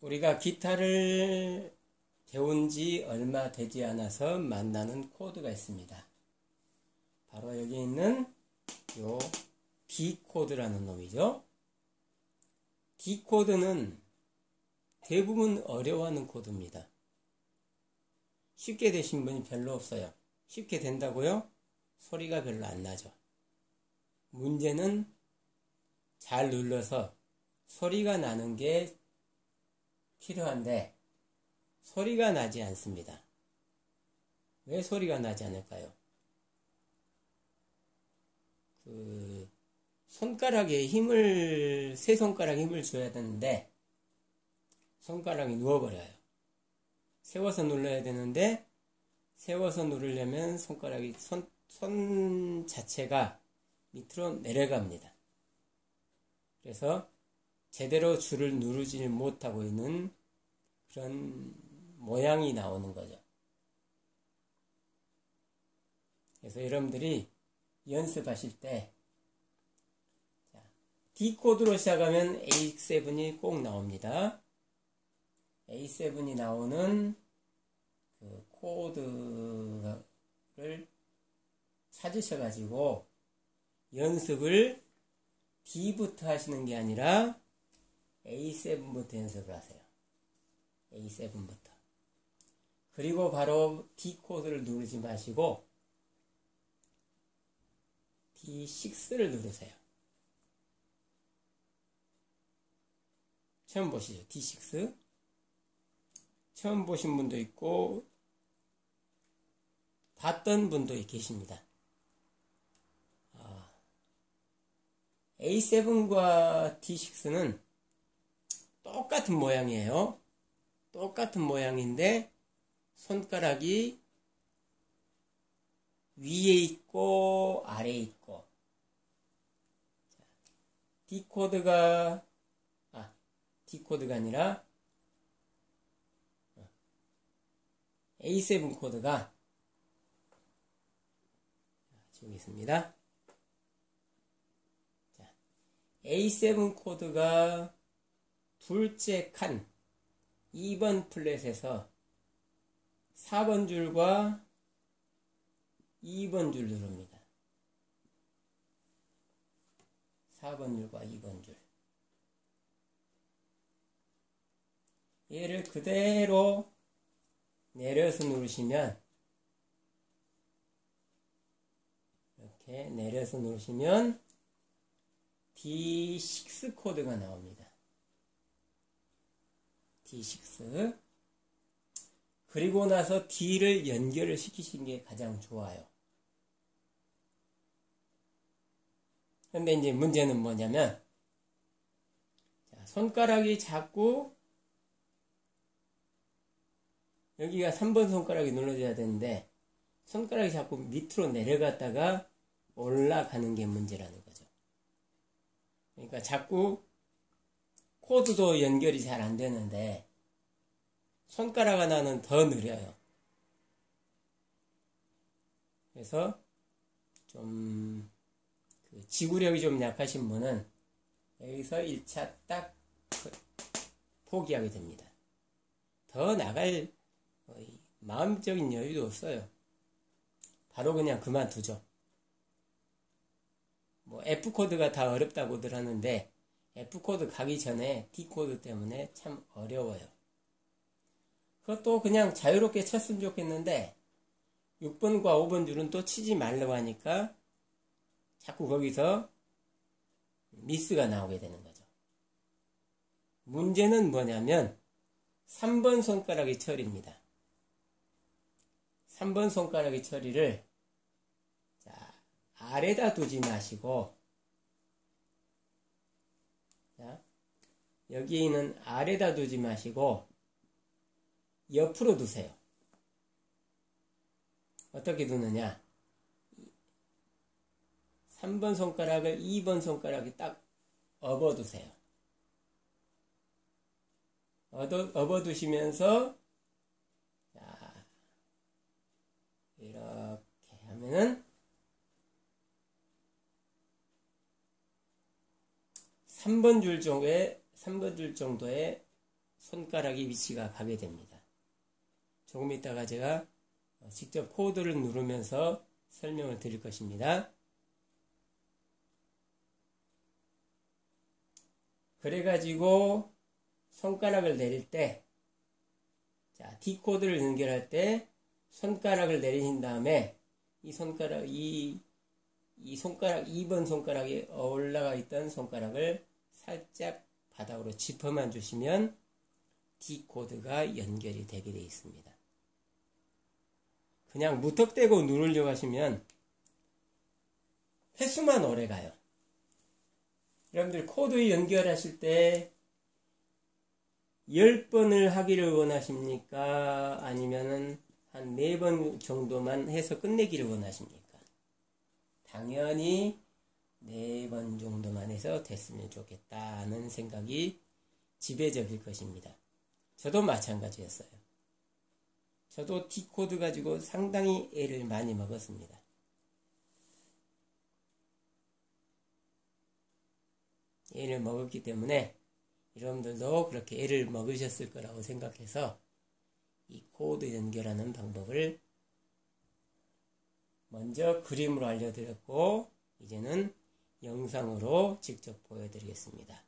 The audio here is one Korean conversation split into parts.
우리가 기타를 배운 지 얼마 되지 않아서 만나는 코드가 있습니다. 바로 여기 있는 요 D 코드라는 놈이죠. D 코드는 대부분 어려워하는 코드입니다. 쉽게 되신 분이 별로 없어요. 쉽게 된다고요? 소리가 별로 안 나죠. 문제는 잘 눌러서 소리가 나는 게 필요한데 소리가 나지 않습니다. 왜 소리가 나지 않을까요? 손가락에 힘을, 세 손가락에 힘을 줘야 되는데 손가락이 누워버려요. 세워서 눌러야 되는데 세워서 누르려면 손가락이 손 자체가 밑으로 내려갑니다. 그래서 제대로 줄을 누르지 못하고 있는 그런 모양이 나오는 거죠. 그래서 여러분들이 연습하실 때 D 코드로 시작하면 A7이 꼭 나옵니다. A7이 나오는 그 코드를 찾으셔가지고 연습을 D부터 하시는 게 아니라 A7부터 연습을 하세요. A7부터. 그리고 바로 D 코드를 누르지 마시고 D6를 누르세요. 처음 보시죠. D6. 처음 보신 분도 있고 봤던 분도 계십니다. A7과 D6는 똑같은 모양이에요. 똑같은 모양인데 손가락이 위에 있고 아래에 있고 D 코드가 아니라 A7 코드가 저기 있습니다. A7 코드가 둘째 칸 2번 플랫에서 4번 줄과 2번 줄 누릅니다. 4번 줄과 2번 줄. 얘를 그대로 내려서 누르시면 이렇게 내려서 누르시면 D6 코드가 나옵니다. D6. 그리고 나서 D를 연결을 시키시는 게 가장 좋아요. 근데 이제 문제는 뭐냐면 손가락이 자꾸 여기가 3번 손가락이 눌러져야 되는데 손가락이 자꾸 밑으로 내려갔다가 올라가는 게 문제라는 거죠. 그러니까 자꾸 코드도 연결이 잘 안 되는데 손가락 하나는 더 느려요. 그래서 좀 지구력이 좀 약하신 분은 여기서 1차 딱 포기하게 됩니다. 더 나갈 마음적인 여유도 없어요. 바로 그냥 그만두죠. 뭐 F코드가 다 어렵다고들 하는데 F코드 가기 전에 D코드 때문에 참 어려워요. 그것도 그냥 자유롭게 쳤으면 좋겠는데 6번과 5번 줄은 또 치지 말라고 하니까 자꾸 거기서 미스가 나오게 되는 거죠. 문제는 뭐냐면 3번 손가락의 처리입니다. 3번 손가락의 처리를 아래다 두지 마시고 여기는 아래다 두지 마시고 옆으로 두세요. 어떻게 두느냐? 3번 손가락을 2번 손가락에 딱 업어두세요. 업어두시면서 이렇게 하면은 3번 줄 정도의 손가락의 위치가 가게 됩니다. 조금 있다가 제가 직접 코드를 누르면서 설명을 드릴 것입니다. 그래가지고 손가락을 내릴 때, 자, D코드를 연결할 때 손가락을 내리신 다음에 이 손가락, 이 손가락, 2번 손가락에 올라가 있던 손가락을 살짝 바닥으로 짚어만 주시면 D코드가 연결이 되게 되어 있습니다. 그냥 무턱대고 누르려고 하시면 횟수만 오래 가요. 여러분들 코드 연결하실 때 10번을 하기를 원하십니까? 아니면은 한 4번 정도만 해서 끝내기를 원하십니까? 당연히 4번 정도만 해서 됐으면 좋겠다는 생각이 지배적일 것입니다. 저도 마찬가지였어요. 저도 D코드 가지고 상당히 애를 많이 먹었습니다. 애를 먹었기 때문에 여러분들도 그렇게 애를 먹으셨을 거라고 생각해서 이 코드 연결하는 방법을 먼저 그림으로 알려드렸고 이제는 영상으로 직접 보여드리겠습니다.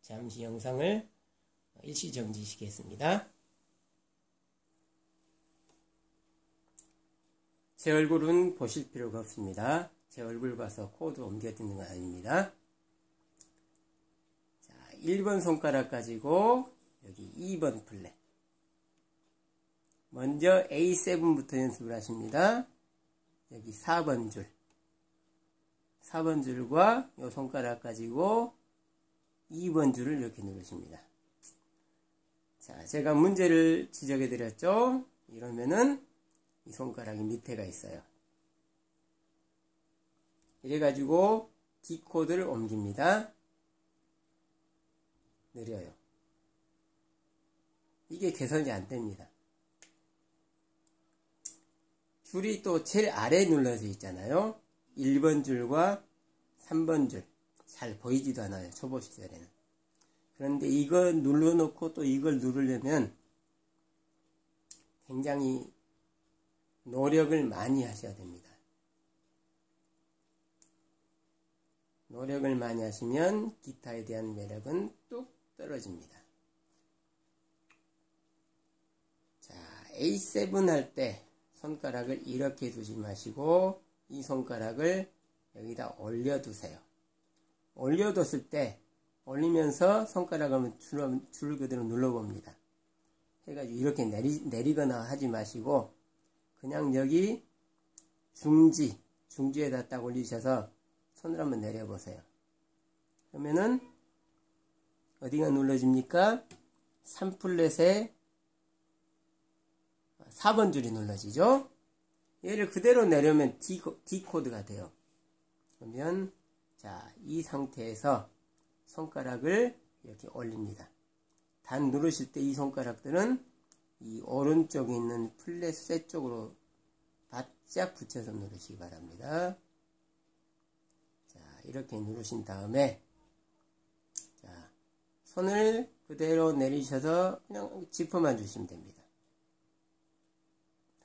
잠시 영상을 일시 정지시키겠습니다. 제 얼굴은 보실 필요가 없습니다. 제 얼굴 봐서 코드 옮겨듣는 건 아닙니다. 자, 1번 손가락 가지고 여기 2번 플랫. 먼저 A7부터 연습을 하십니다. 여기 4번 줄. 4번 줄과 이 손가락 가지고 2번 줄을 이렇게 누르십니다. 자, 제가 문제를 지적해 드렸죠? 이러면은 이 손가락이 밑에가 있어요. 이래가지고 D코드를 옮깁니다. 느려요. 이게 개선이 안 됩니다. 줄이 또 제일 아래에 눌러져 있잖아요. 1번 줄과 3번 줄. 잘 보이지도 않아요. 초보 시절에는. 그런데 이걸 눌러놓고 또 이걸 누르려면 굉장히 노력을 많이 하셔야 됩니다. 노력을 많이 하시면 기타에 대한 매력은 뚝 떨어집니다. 자, A7 할 때 손가락을 이렇게 두지 마시고 이 손가락을 여기다 올려두세요. 올려뒀을 때 올리면서 손가락을 줄 그대로 눌러봅니다. 해가지고 이렇게 내리거나 하지 마시고 그냥 여기 중지에다 딱 올리셔서 손을 한번 내려보세요. 그러면은 어디가 눌러집니까? 3플랫에 4번 줄이 눌러지죠? 얘를 그대로 내려면 D코드가 돼요. 그러면 자, 이 상태에서 손가락을 이렇게 올립니다. 단 누르실 때 이 손가락들은 이 오른쪽에 있는 플랫 쇠 쪽으로 바짝 붙여서 누르시기 바랍니다. 자, 이렇게 누르신 다음에 자, 손을 그대로 내리셔서 그냥 짚어만 주시면 됩니다.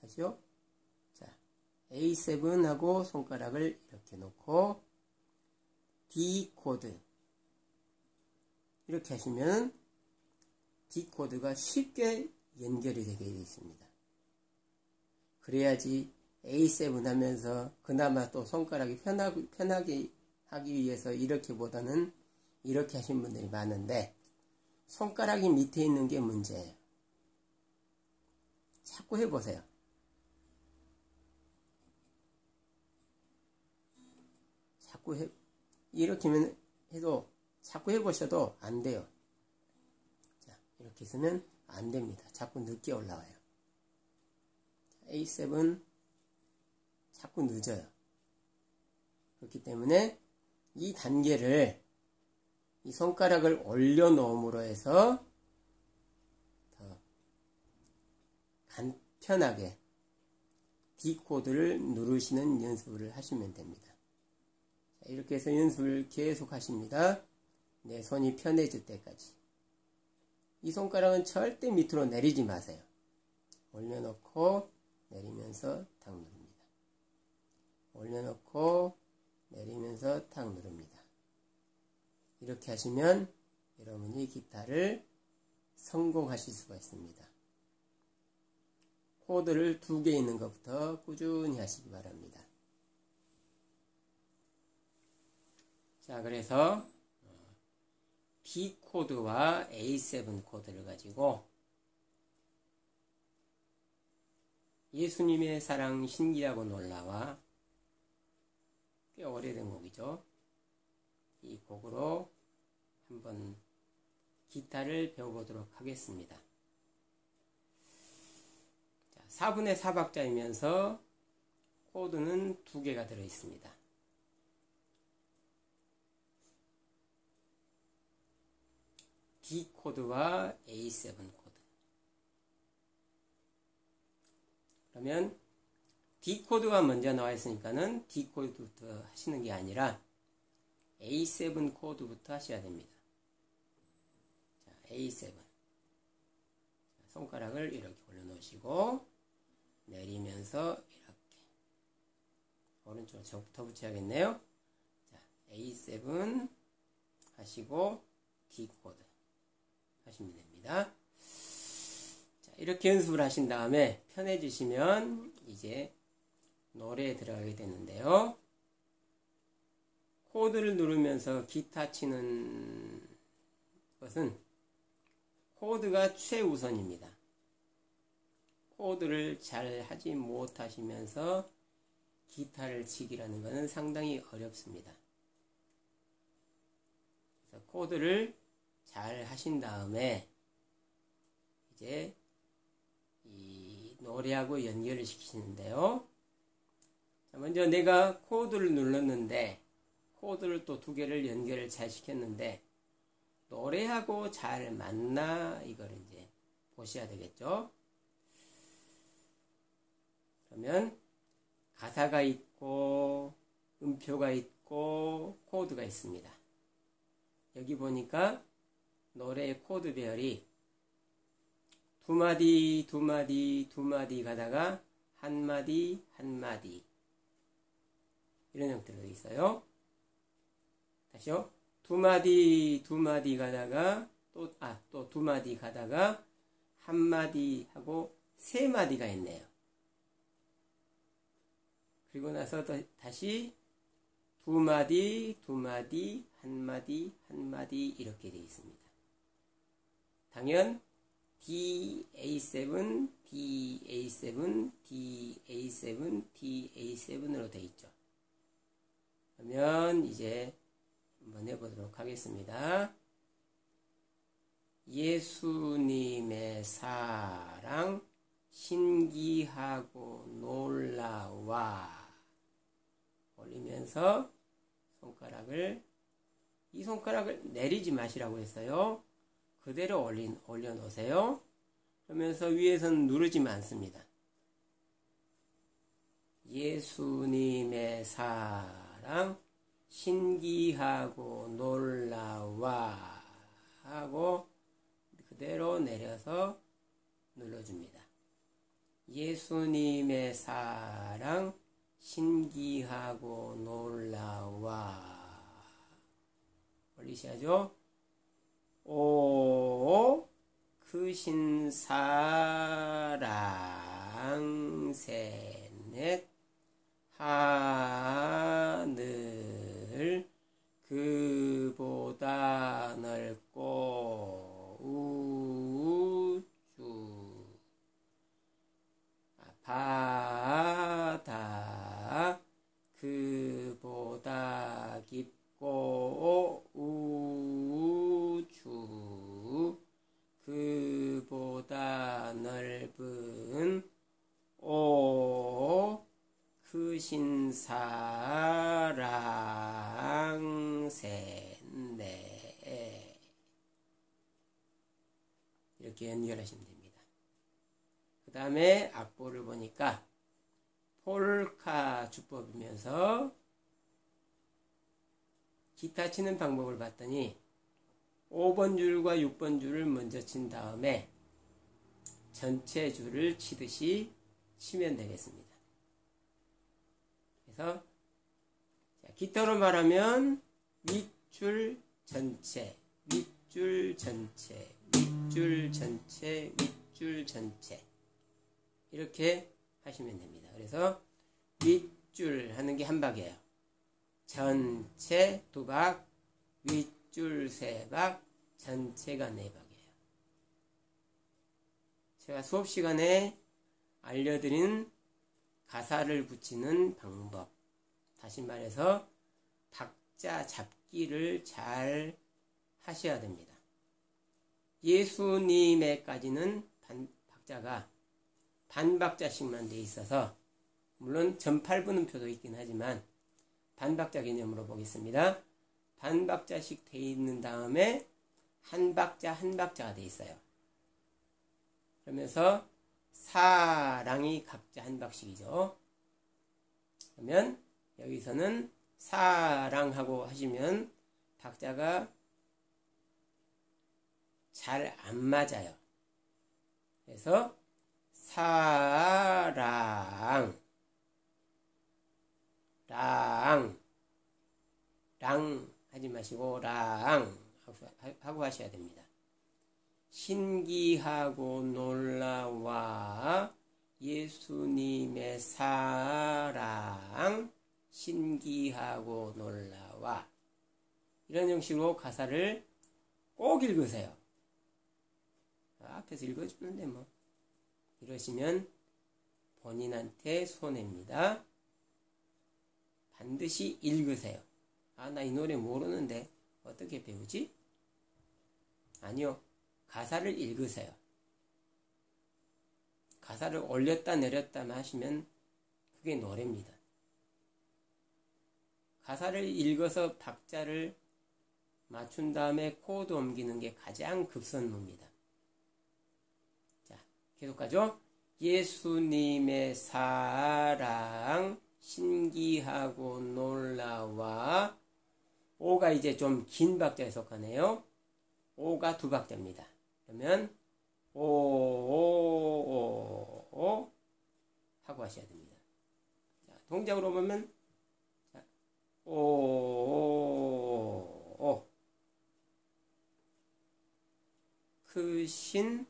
다시요. 자, A7하고 손가락을 이렇게 놓고 D코드 이렇게 하시면 D코드가 쉽게 연결이 되게 되어 있습니다. 그래야지 A7 하면서 그나마 또 손가락이 편하게 하기 위해서 이렇게보다는 이렇게 하신 분들이 많은데 손가락이 밑에 있는 게 문제예요. 자꾸 해보세요. 이렇게만 해도 자꾸 해보셔도 안 돼요. 자, 이렇게 해서는 안 됩니다. 자꾸 늦게 올라와요. A7 자꾸 늦어요. 그렇기 때문에 이 단계를 이 손가락을 올려놓음으로 해서 더 간편하게 D코드를 누르시는 연습을 하시면 됩니다. 자, 이렇게 해서 연습을 계속 하십니다. 내 손이 편해질 때까지. 이 손가락은 절대 밑으로 내리지 마세요. 올려놓고 내리면서 탁 누릅니다. 올려놓고 내리면서 탁 누릅니다. 이렇게 하시면 여러분이 기타를 성공하실 수가 있습니다. 코드를 2개 있는 것부터 꾸준히 하시기 바랍니다. 자, 그래서 D 코드와 A7 코드를 가지고 예수님의 사랑 신기하고 놀라와 꽤 오래된 곡이죠. 이 곡으로 한번 기타를 배워보도록 하겠습니다. 자, 4분의 4박자이면서 코드는 2개가 들어있습니다. D 코드와 A7 코드. 그러면 D 코드가 먼저 나와 있으니까는 D 코드부터 하시는 게 아니라 A7 코드부터 하셔야 됩니다. 자, A7. 손가락을 이렇게 올려놓으시고 내리면서 이렇게 오른쪽으로 저부터 붙여야겠네요. 자, A7 하시고 D 코드 하시면 됩니다. 자, 이렇게 연습을 하신 다음에 편해지시면 이제 노래에 들어가게 되는데요. 코드를 누르면서 기타 치는 것은 코드가 최우선입니다. 코드를 잘 하지 못하시면서 기타를 치기라는 것은 상당히 어렵습니다. 그래서 코드를 잘 하신 다음에 이제 이 노래하고 연결을 시키시는데요. 자, 먼저 내가 코드를 눌렀는데 코드를 또 2개를 연결을 잘 시켰는데 노래하고 잘 맞나 이걸 이제 보셔야 되겠죠. 그러면 가사가 있고 음표가 있고 코드가 있습니다. 여기 보니까 노래의 코드 배열이 2마디 2마디 2마디 가다가 1마디 1마디 이런 형태로 있어요. 다시요. 2마디 2마디 가다가 또 2마디 가다가 1마디 하고 3마디가 있네요. 그리고 나서 다시 2마디 2마디 1마디 1마디 이렇게 되어 있습니다. 당연 DA7, DA7, DA7, DA7으로 되어 있죠. 그러면 이제 한번 해보도록 하겠습니다. 예수님의 사랑 신기하고 놀라와 올리면서 이 손가락을 내리지 마시라고 했어요. 그대로 올려놓으세요. 그러면서 위에서는 누르지만 않습니다. 예수님의 사랑 신기하고 놀라와 하고 그대로 내려서 눌러줍니다. 예수님의 사랑 신기하고 놀라와 올리셔야죠. 오 크신 사랑 셋넷 하늘 그보다 넓고 우주 바다 그보다 깊고 우주 그보다 넓은 오 크신 사랑 셋넷 이렇게 연결하시면 됩니다. 그 다음에 악보를 보니까 폴카 주법이면서 기타 치는 방법을 봤더니 5, 5번 줄과 6번 줄을 먼저 친 다음에 전체 줄을 치듯이 치면 되겠습니다. 그래서 깃털로 말하면 윗줄 전체, 윗줄 전체, 윗줄 전체, 윗줄 전체 이렇게 하시면 됩니다. 그래서 윗줄 하는 게 한 박이에요. 전체 2박, 윗줄 3박, 전체가 4박이에요. 제가 수업 시간에 알려드린 가사를 붙이는 방법, 다시 말해서 박자 잡기를 잘 하셔야 됩니다. 예수님에까지는 박자가 반박자씩만 돼 있어서 물론 전팔분음표도 있긴 하지만 반박자 개념으로 보겠습니다. 반박자씩 돼 있는 다음에 한 박자가 돼 있어요. 그러면서 사랑이 각자 한 박씩이죠. 그러면 여기서는 사랑하고 하시면 박자가 잘 안 맞아요. 그래서 사랑, 랑 하지 마시고 랑 하고 하셔야 됩니다. 신기하고 놀라와 예수님의 사랑, 신기하고 놀라와 이런 형식으로 가사를 꼭 읽으세요. 앞에서 읽어주는데 뭐 이러시면 본인한테 손해입니다. 반드시 읽으세요. 나 이 노래 모르는데 어떻게 배우지? 아니요. 가사를 읽으세요. 가사를 올렸다 내렸다 하시면 그게 노래입니다. 가사를 읽어서 박자를 맞춘 다음에 코드 옮기는 게 가장 급선무입니다. 자, 계속 가죠. 예수님의 사랑 신기하고 놀라와 오가 이제 좀 긴 박자에 속하네요. 오가 2박자입니다. 그러면 오 하고 하셔야 됩니다. 자, 동작으로 보면 자, 오 크신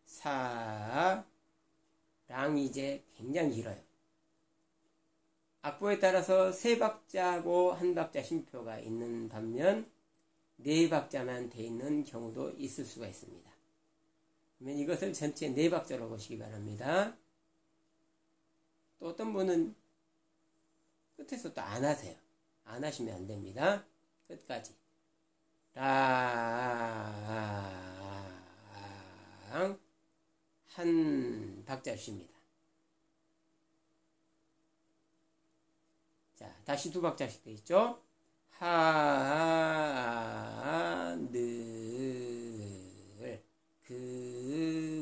사랑이 이제 굉장히 길어요. 악보에 따라서 3박자하고 1박자 쉼표가 있는 반면 4박자만 돼 있는 경우도 있을 수가 있습니다. 그러면 이것을 전체 4박자로 보시기 바랍니다. 또 어떤 분은 끝에서 또 안 하세요. 안 하시면 안 됩니다. 끝까지. 랑 한 박자 쉽니다. 자, 다시 2박자씩 돼 있죠. 하늘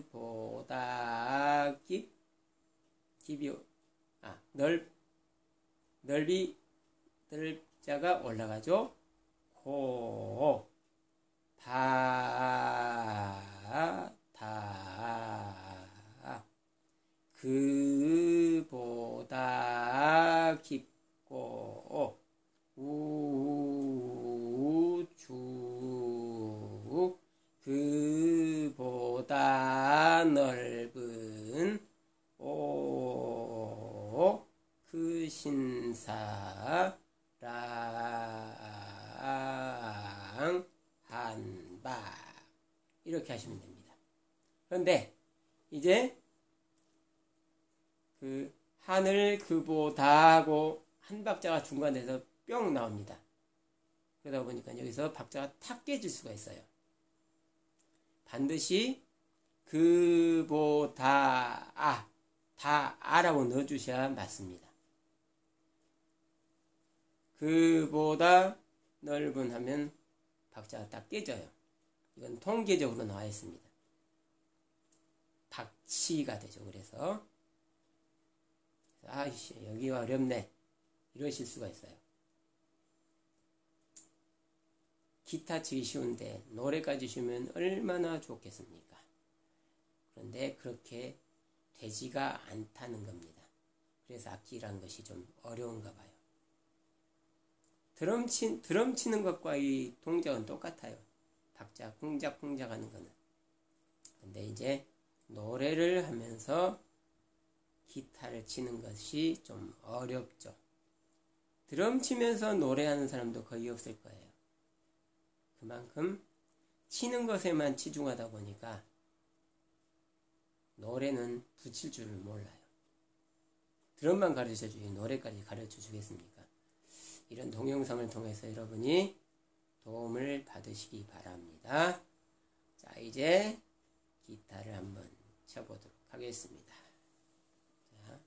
그보다 깊이 넓이 넓자가 올라가죠. 바다 그보다 깊고 우주 그보다 넓은 오 크신 사랑 한박 이렇게 하시면 됩니다. 그런데 이제 그 하늘 그보다 하고 한 박자가 중간에서 뿅 나옵니다. 그러다 보니까 여기서 박자가 탁 깨질 수가 있어요. 반드시 그보다 다 아라고 넣어주셔야 맞습니다. 그보다 넓은 하면 박자가 딱 깨져요. 이건 통계적으로 나와 있습니다. 박치가 되죠. 그래서 아이씨 여기가 어렵네 이러실 수가 있어요. 기타 치기 쉬운데 노래까지 쉬면 얼마나 좋겠습니까? 그런데 그렇게 되지가 않다는 겁니다. 그래서 악기란 것이 좀 어려운가 봐요. 드럼 치는 것과 이 동작은 똑같아요. 박자 쿵작쿵작 하는 거는. 근데 이제 노래를 하면서 기타를 치는 것이 좀 어렵죠. 드럼 치면서 노래하는 사람도 거의 없을 거예요. 그만큼 치는 것에만 치중하다 보니까 노래는 붙일 줄을 몰라요. 드럼만 가르쳐주지 노래까지 가르쳐주겠습니까? 이런 동영상을 통해서 여러분이 도움을 받으시기 바랍니다. 자, 이제 기타를 한번 쳐보도록 하겠습니다. 자,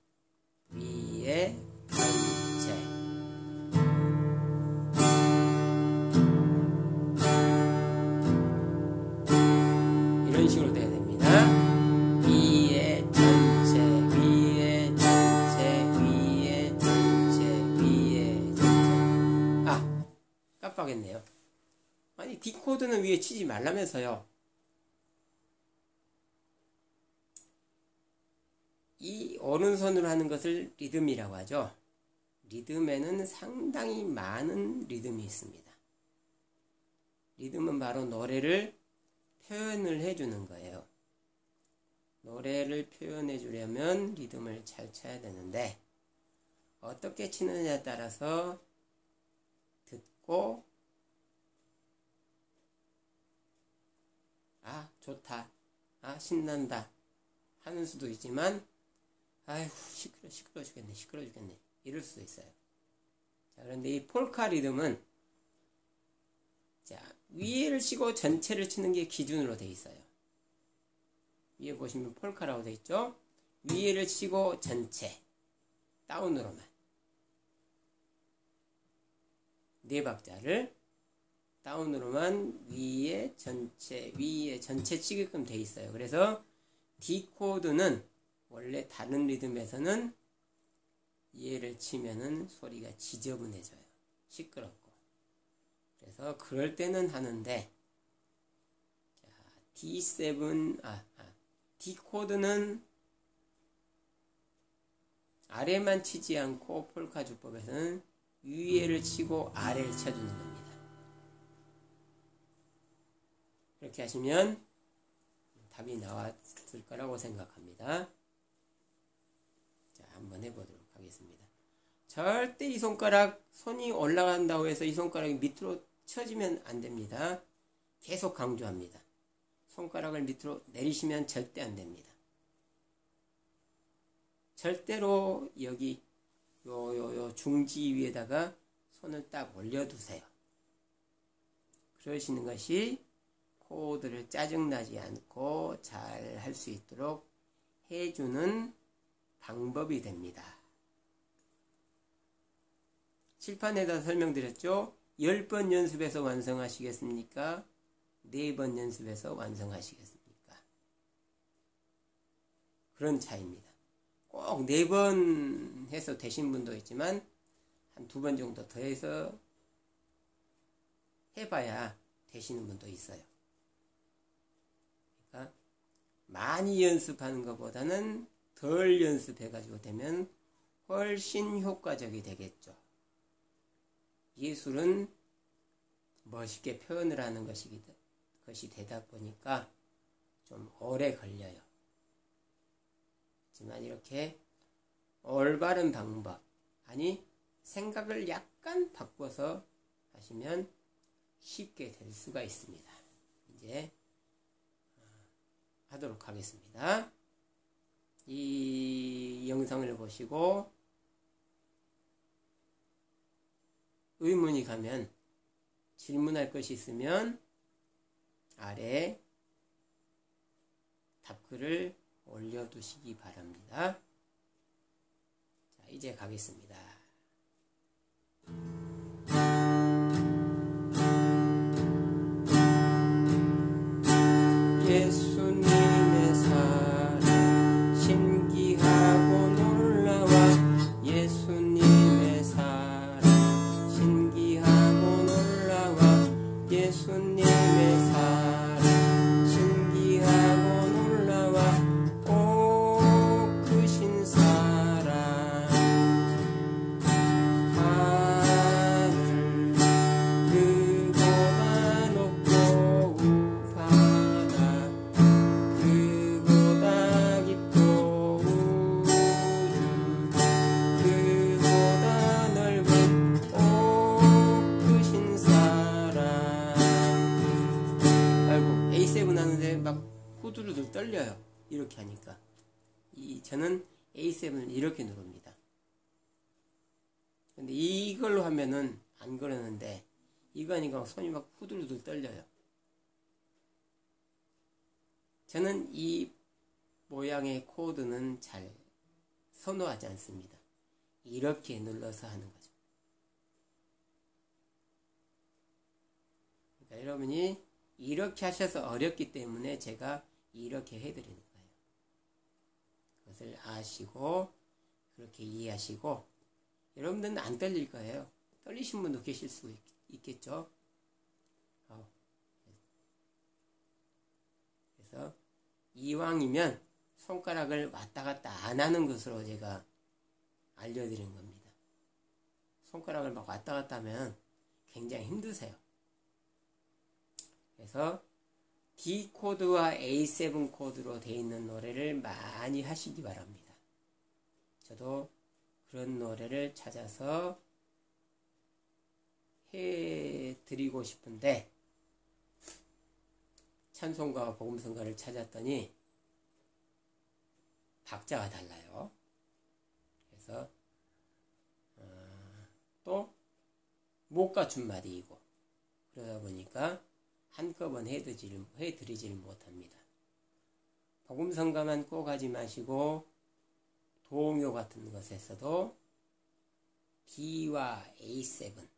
위에 전체 이런 식으로 돼야 됩니다. 위에 전체 위에 전체 위에 전체 위에 전체. 아, 깜빡했네요. 아니 D 코드는 위에 치지 말라면서요. 이 오른손으로 하는 것을 리듬이라고 하죠. 리듬에는 상당히 많은 리듬이 있습니다. 리듬은 바로 노래를 표현을 해주는 거예요. 노래를 표현해 주려면 리듬을 잘 쳐야 되는데 어떻게 치느냐에 따라서 듣고 아 좋다, 아 신난다 하는 수도 있지만 아이고 시끄러 죽겠네 이럴 수도 있어요. 자, 그런데 이 폴카 리듬은 자, 위에를 치고 전체를 치는 게 기준으로 되어 있어요. 위에 보시면 폴카라고 되어 있죠. 위에를 치고 전체 다운으로만 네 박자를 다운으로만 위에 전체 치게끔 되어 있어요. 그래서 D 코드는 원래 다른 리듬에서는 얘를 치면은 소리가 지저분해져요. 시끄럽고. 그래서 그럴 때는 하는데 자, D7 D 코드는 아래만 치지 않고 폴카 주법에서는 위에를 치고 아래를 쳐주는 겁니다. 그렇게 하시면 답이 나왔을 거라고 생각합니다. 자, 한번 해보도록 하겠습니다. 절대 이 손이 올라간다고 해서 이 손가락이 밑으로 쳐지면 안 됩니다. 계속 강조합니다. 손가락을 밑으로 내리시면 절대 안 됩니다. 절대로 여기 요 중지 위에다가 손을 딱 올려두세요. 그러시는 것이 코드를 짜증나지 않고 잘 할 수 있도록 해주는 방법이 됩니다. 칠판에다 설명드렸죠? 10번 연습해서 완성하시겠습니까? 4번 연습해서 완성하시겠습니까? 그런 차이입니다. 꼭 4번 해서 되신 분도 있지만 한 2번 정도 더 해서 해봐야 되시는 분도 있어요. 그러니까 많이 연습하는 것보다는 덜 연습해가지고 되면 훨씬 효과적이 되겠죠. 예술은 멋있게 표현을 하는 것이 되다 보니까 좀 오래 걸려요. 하지만 이렇게 올바른 방법, 아니 생각을 약간 바꿔서 하시면 쉽게 될 수가 있습니다. 이제 하도록 하겠습니다. 이 영상을 보시고 의문이 가면 질문할 것이 있으면 아래 답글을 올려두시기 바랍니다. 자, 이제 가겠습니다. 예수님의 사랑 신기하고 놀라워 예수님의 사랑 신기하고 놀라워 예수 막 후두루들 떨려요. 이렇게 하니까. 저는 A7을 이렇게 누릅니다. 근데 이걸로 하면은 안 그러는데 이거 하니까 손이 막 후두루들 떨려요. 저는 이 모양의 코드는 잘 선호하지 않습니다. 이렇게 눌러서 하는 거죠. 그러니까 여러분이 이렇게 하셔서 어렵기 때문에 제가 이렇게 해드리는 거예요. 그것을 아시고 그렇게 이해하시고 여러분들은 안 떨릴 거예요. 떨리신 분도 계실 수 있겠죠. 그래서 이왕이면 손가락을 왔다 갔다 안 하는 것으로 제가 알려드린 겁니다. 손가락을 막 왔다 갔다 하면 굉장히 힘드세요. 그래서 D 코드와 A7 코드로 되어 있는 노래를 많이 하시기 바랍니다. 저도 그런 노래를 찾아서 해드리고 싶은데 찬송가와 복음성가를 찾았더니 박자가 달라요. 그래서 또 못 갖춘 말이고 그러다 보니까 한꺼번에 해드리질 못합니다. 복음성가만 꼭 하지 마시고 동요 같은 것에서도 D와 A7,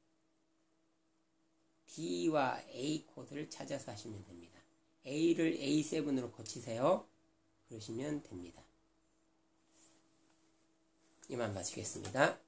D와 A 코드를 찾아서 하시면 됩니다. A를 A7으로 고치세요. 그러시면 됩니다. 이만 마치겠습니다.